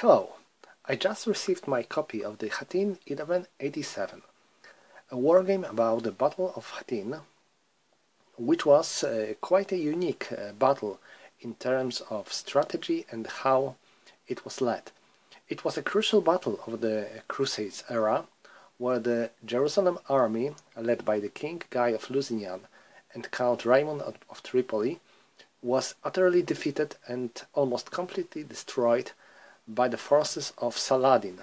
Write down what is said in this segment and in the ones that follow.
Hello, I just received my copy of the Hattin 1187, a wargame about the Battle of Hattin, which was quite a unique battle in terms of strategy and how it was led. It was a crucial battle of the Crusades era, where the Jerusalem army, led by the King Guy of Lusignan and Count Raymond of Tripoli, was utterly defeated and almost completely destroyed by the forces of Saladin,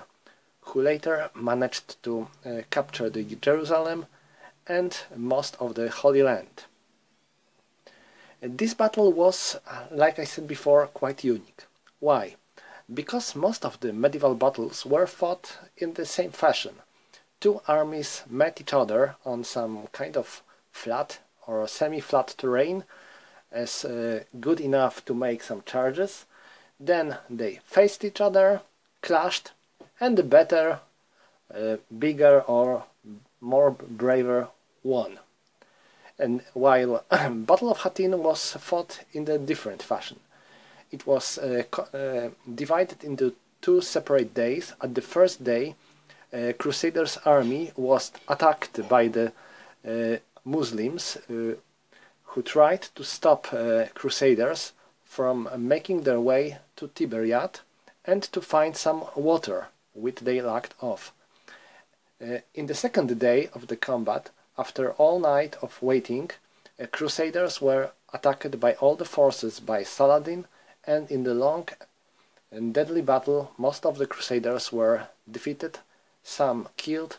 who later managed to capture the Jerusalem and most of the Holy Land. This battle was, like I said before, quite unique. Why? Because most of the medieval battles were fought in the same fashion. Two armies met each other on some kind of flat or semi-flat terrain as good enough to make some charges. Then they faced each other, clashed, and the better, bigger or more braver won. And while Battle of Hattin was fought in a different fashion. It was divided into two separate days. At the first day, Crusaders' army was attacked by the Muslims who tried to stop Crusaders from making their way to Tiberiad and to find some water, which they lacked of. In the second day of the combat, after all night of waiting, Crusaders were attacked by all the forces by Saladin, and in the long and deadly battle most of the Crusaders were defeated, some killed,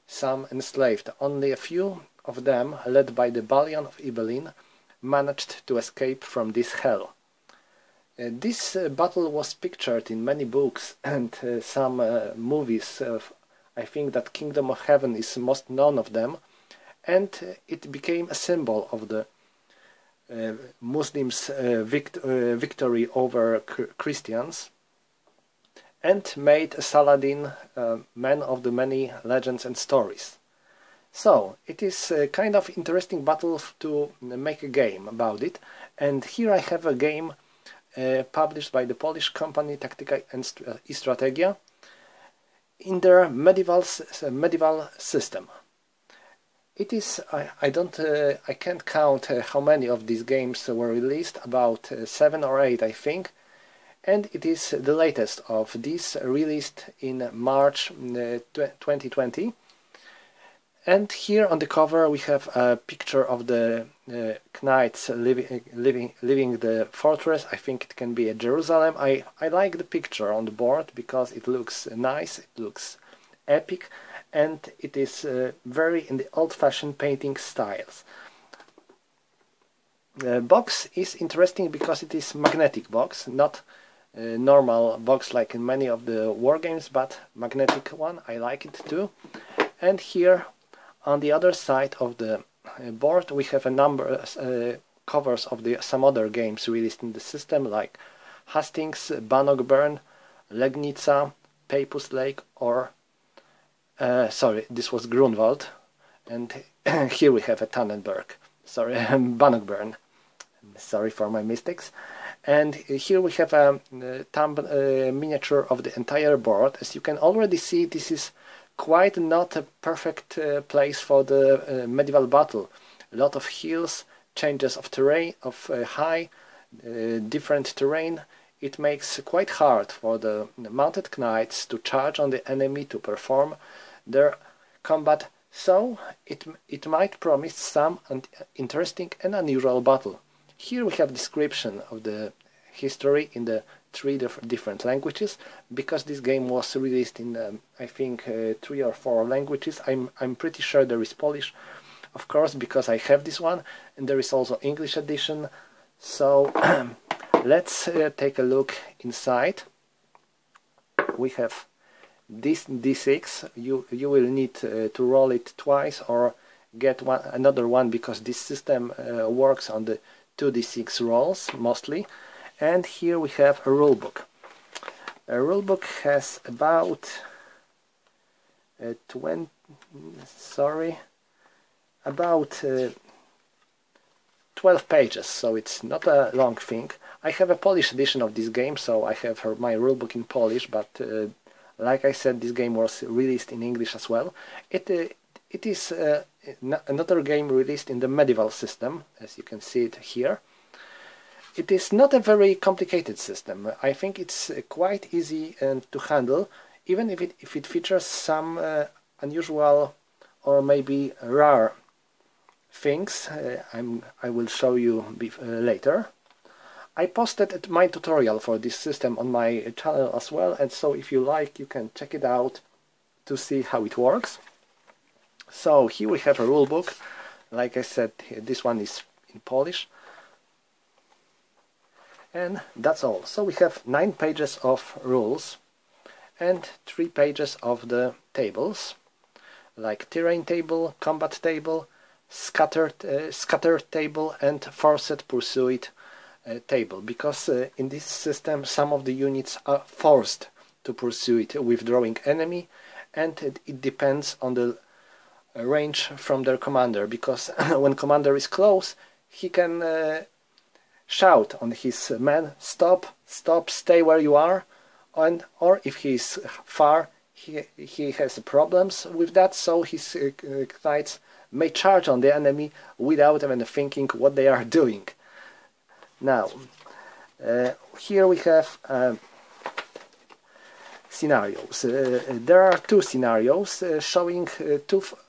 some enslaved. Only a few of them, led by the Balion of Ibelin, managed to escape from this hell. This battle was pictured in many books and some movies. I think that Kingdom of Heaven is most known of them, and it became a symbol of the Muslims' victory over Christians, and made Saladin man of the many legends and stories. So it is a kind of interesting battle to make a game about it, and here I have a game published by the Polish company Taktyka and Strategia in their medieval system. It is I can't count how many of these games were released, about 7 or 8 I think, and it is the latest of these, released in March 2020. And here on the cover we have a picture of the knights leaving the fortress. I think it can be a Jerusalem. I like the picture on the board because it looks nice, it looks epic, and it is very in the old-fashioned painting styles. The box is interesting because it is magnetic box, not a normal box like in many of the war games, but magnetic one. I like it too. And here on the other side of the board we have a number covers of some other games released in the system, like Hastings, Bannockburn, Legnica, Papus Lake, or sorry, this was Grunwald, and here we have a Tannenberg, sorry, Bannockburn, sorry for my mistakes. And here we have a miniature of the entire board. As you can already see, this is quite not a perfect place for the medieval battle. A lot of hills, changes of terrain, of high, different terrain. It makes quite hard for the mounted knights to charge on the enemy, to perform their combat, so it might promise some interesting and unusual battle. Here we have description of the history in the 3 different languages, because this game was released in I think 3 or 4 languages. I'm pretty sure there is Polish, of course, because I have this one, and there is also English edition. So let's take a look inside. We have this D6. You will need to roll it twice or get another one, because this system works on the 2d6 rolls mostly. And here we have a rulebook. A rulebook has about 12 pages, so it's not a long thing. I have a Polish edition of this game, so I have my rulebook in Polish, but like I said, this game was released in English as well. It is another game released in the medieval system, as you can see it here. It is not a very complicated system. I think it's quite easy to handle, even if it features some unusual or maybe rare things. I will show you later. I posted my tutorial for this system on my channel as well, and so if you like, you can check it out to see how it works. So here we have a rulebook. Like I said, this one is in Polish. And that's all. So we have 9 pages of rules and 3 pages of the tables, like terrain table, combat table, scattered table, and forced pursuit table, because in this system some of the units are forced to pursue it, withdrawing enemy, and it depends on the range from their commander, because when commander is close, he can shout on his men, stop, stay where you are, or if he is far, he has problems with that, so his knights may charge on the enemy without even thinking what they are doing. Now, here we have scenarios. There are 2 scenarios showing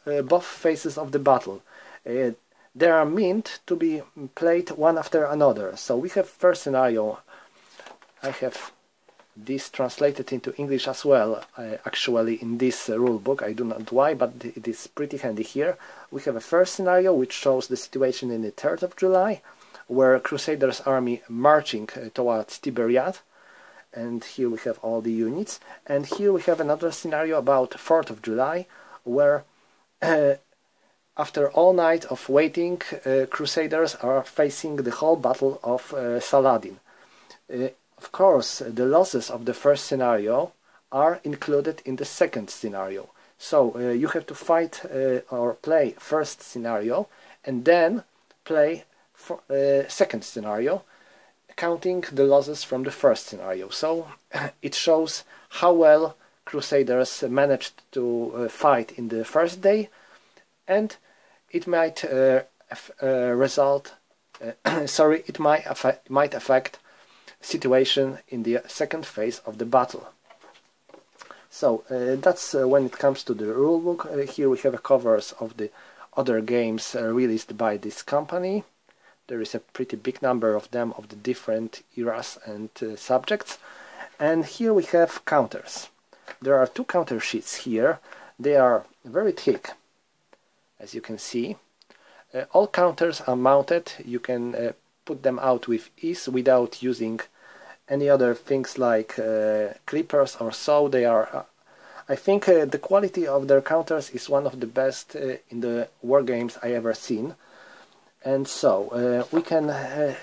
both phases of the battle. They are meant to be played one after another. So we have first scenario. I have this translated into English as well, actually in this rule book. I do not know why, but it is pretty handy here. We have a first scenario which shows the situation in the 3rd of July, where Crusaders' army marching towards Tiberiad, and here we have all the units. And here we have another scenario about 4th of July, where after all night of waiting, Crusaders are facing the whole battle of Saladin. Of course, the losses of the first scenario are included in the second scenario. So you have to fight or play first scenario and then play second scenario, counting the losses from the first scenario. So it shows how well Crusaders managed to fight in the first day, and it might result it might affect situation in the second phase of the battle. So that's when it comes to the rulebook. Here we have covers of the other games released by this company. There is a pretty big number of them, of the different eras and subjects. And here we have counters. There are 2 counter sheets here. They are very thick, as you can see. All counters are mounted. You can put them out with ease without using any other things like clippers or so. They are, I think the quality of their counters is one of the best in the war games I ever seen. And so we can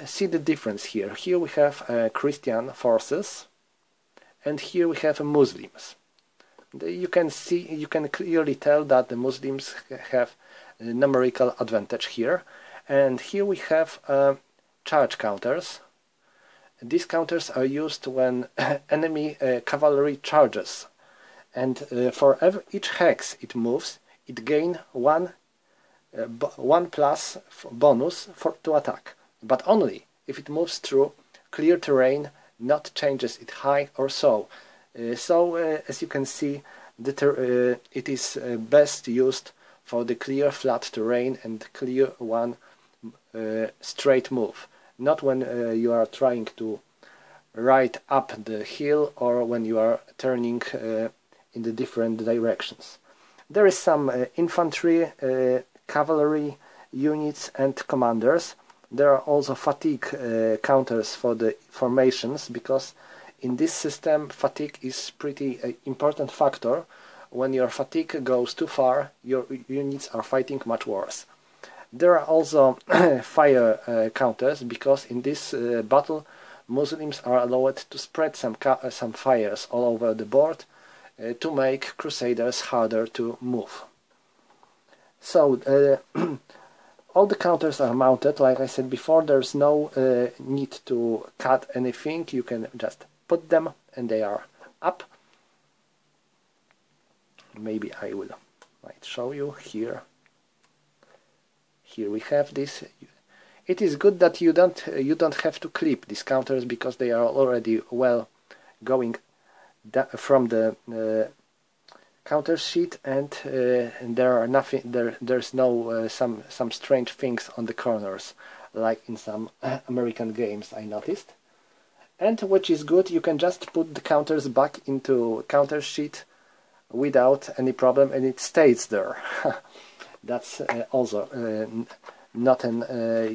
see the difference here. Here we have Christian forces, and here we have Muslims. You can clearly tell that the Muslims have a numerical advantage here. And here we have charge counters. These counters are used when enemy cavalry charges, and for each hex it moves, it gains one plus bonus to attack, but only if it moves through clear terrain, not changes its height or so. As you can see, it is best used for the clear flat terrain and clear one straight move, not when you are trying to ride up the hill or when you are turning in the different directions. There is some infantry, cavalry units and commanders. There are also fatigue counters for the formations, because in this system fatigue is pretty important factor. When your fatigue goes too far, your units are fighting much worse. There are also fire counters, because in this battle Muslims are allowed to spread some fires all over the board to make Crusaders harder to move. So All the counters are mounted, like I said before. There's no need to cut anything. You can just put them and they are up. Maybe I might show you here. Here we have this. It is good that you don't have to clip these counters because they are already well going from the counter sheet, and there are nothing. There's no some strange things on the corners like in some American games I noticed. And which is good, you can just put the counters back into counter sheet without any problem, and it stays there. That's also not a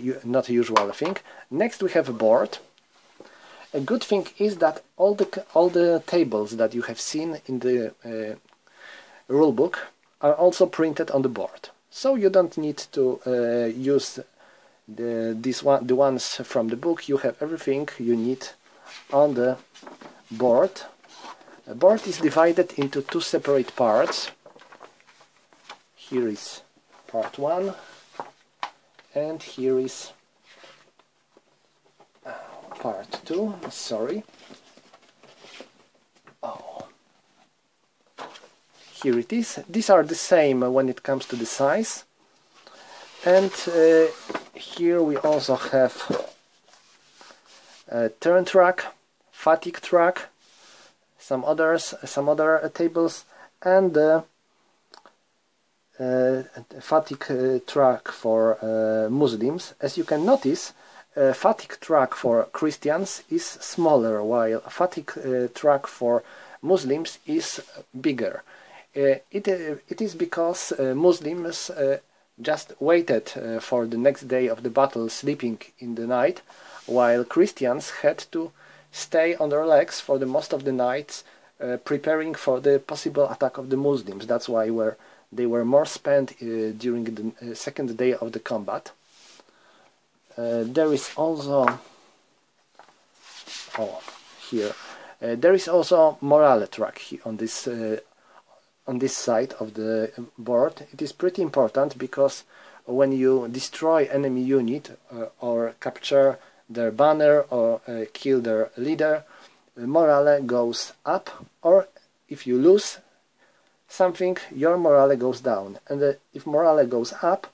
usual thing. Next we have a board. A good thing is that all the tables that you have seen in the rulebook are also printed on the board, so you don't need to use the ones from the book. You have everything you need on the board. The board is divided into two separate parts. Here is part 1 and here is part 2. Sorry. Oh. Here it is. These are the same when it comes to the size. And here we also have a turn track, fatigue track, some other tables, and fatigue track for Muslims. As you can notice, fatigue track for Christians is smaller, while fatigue track for Muslims is bigger. It is because Muslims just waited for the next day of the battle, sleeping in the night, while Christians had to stay on their legs for the most of the nights, preparing for the possible attack of the Muslims. That's why they were more spent during the second day of the combat. There is also there is also morale track on this side of the board. It is pretty important because when you destroy enemy unit or capture their banner or kill their leader, morale goes up, or if you lose something, your morale goes down, and if morale goes up,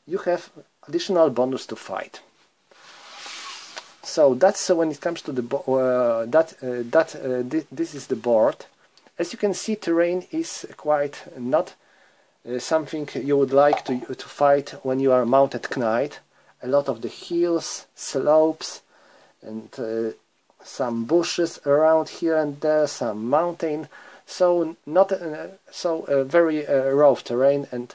you have additional bonus to fight. So that's when it comes to the this is the board. As you can see, terrain is quite not something you would like to fight when you are mounted knight. A lot of the hills, slopes, and some bushes around here and there, some mountain. So not very rough terrain, and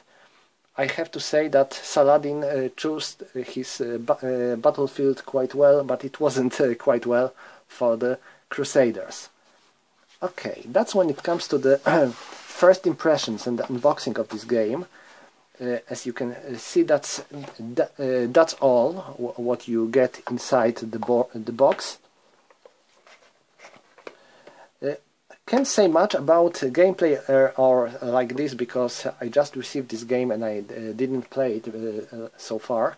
I have to say that Saladin chose his battlefield quite well, but it wasn't quite well for the Crusaders. Okay, that's when it comes to the first impressions and the unboxing of this game. As you can see, that's all what you get inside the box. Can't say much about gameplay or like this because I just received this game and I didn't play it so far.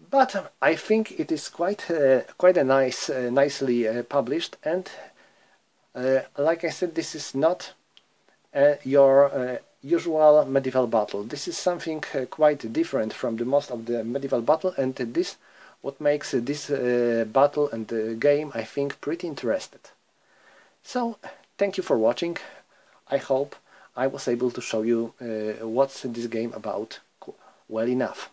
But I think it is quite a nicely published, and like I said, this is not your usual medieval battle. This is something quite different from the most of the medieval battle, and this what makes this battle and the game, I think, pretty interesting. So, thank you for watching. I hope I was able to show you what's this game about well enough.